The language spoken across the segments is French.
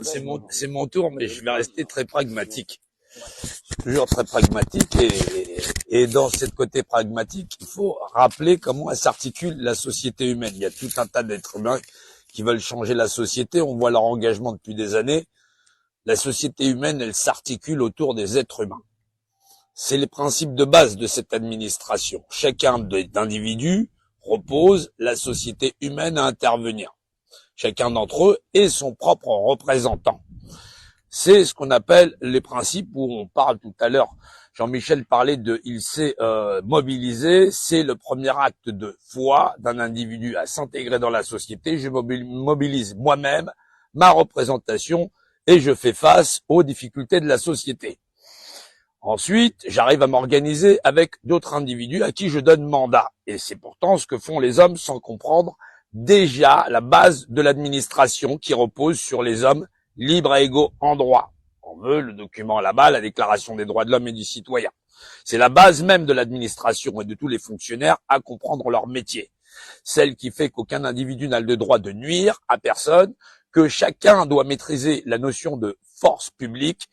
C'est mon tour, mais je vais rester très pragmatique. Toujours très pragmatique et dans cette côté pragmatique, il faut rappeler comment elle s'articule la société humaine. Il y a tout un tas d'êtres humains qui veulent changer la société. On voit leur engagement depuis des années. La société humaine, elle s'articule autour des êtres humains. C'est les principes de base de cette administration. Chacun d'individus repose la société humaine à intervenir. Chacun d'entre eux est son propre représentant. C'est ce qu'on appelle les principes où on parle tout à l'heure. Jean-Michel parlait de il s'est mobilisé. C'est le premier acte de foi d'un individu à s'intégrer dans la société. Je mobilise moi-même ma représentation et je fais face aux difficultés de la société. Ensuite, j'arrive à m'organiser avec d'autres individus à qui je donne mandat. Et c'est pourtant ce que font les hommes sans comprendre déjà la base de l'administration qui repose sur les hommes libres et égaux en droit. On veut le document là-bas, la Déclaration des droits de l'homme et du citoyen. C'est la base même de l'administration et de tous les fonctionnaires à comprendre leur métier. Celle qui fait qu'aucun individu n'a le droit de nuire à personne, que chacun doit maîtriser la notion de force publique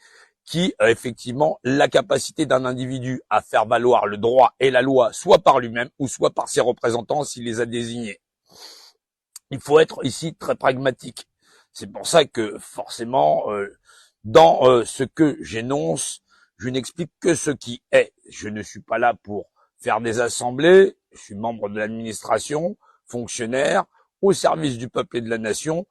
qui a effectivement la capacité d'un individu à faire valoir le droit et la loi, soit par lui-même ou soit par ses représentants s'il les a désignés. Il faut être ici très pragmatique. C'est pour ça que forcément, dans ce que j'énonce, je n'explique que ce qui est. Je ne suis pas là pour faire des assemblées, je suis membre de l'administration, fonctionnaire, au service du peuple et de la nation,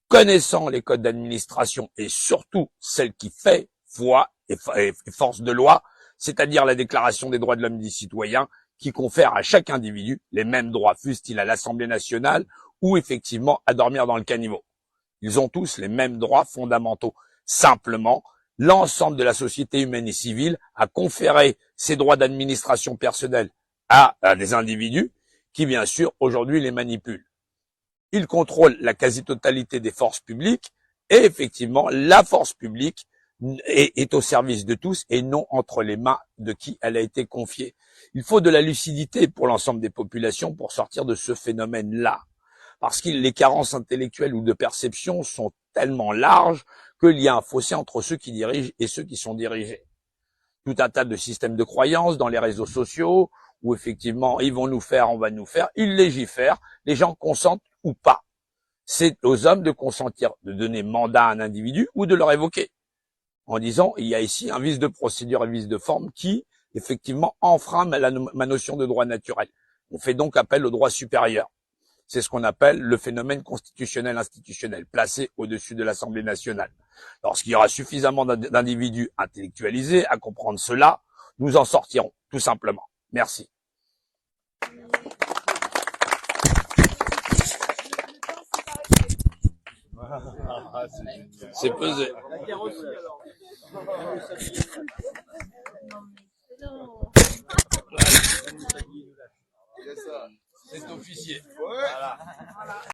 connaissant les codes d'administration et surtout celle qui fait foi et force de loi, c'est-à-dire la Déclaration des droits de l'homme et du citoyen, qui confère à chaque individu les mêmes droits, fût-il à l'Assemblée nationale ou effectivement à dormir dans le caniveau. Ils ont tous les mêmes droits fondamentaux. Simplement, l'ensemble de la société humaine et civile a conféré ces droits d'administration personnelle à des individus qui, bien sûr, aujourd'hui les manipulent. Ils contrôlent la quasi-totalité des forces publiques et effectivement, la force publique est au service de tous et non entre les mains de qui elle a été confiée. Il faut de la lucidité pour l'ensemble des populations pour sortir de ce phénomène-là. Parce que les carences intellectuelles ou de perception sont tellement larges qu'il y a un fossé entre ceux qui dirigent et ceux qui sont dirigés. Tout un tas de systèmes de croyances dans les réseaux sociaux où effectivement ils vont nous faire, on va nous faire, ils légifèrent, les gens consentent ou pas. C'est aux hommes de consentir, de donner mandat à un individu ou de le révoquer. En disant, il y a ici un vice de procédure et un vice de forme qui, effectivement, enfreint ma notion de droit naturel. On fait donc appel au droit supérieur. C'est ce qu'on appelle le phénomène constitutionnel institutionnel, placé au-dessus de l'Assemblée nationale. Lorsqu'il y aura suffisamment d'individus intellectualisés à comprendre cela, nous en sortirons, tout simplement. Merci. C'est pesé. C'est officier.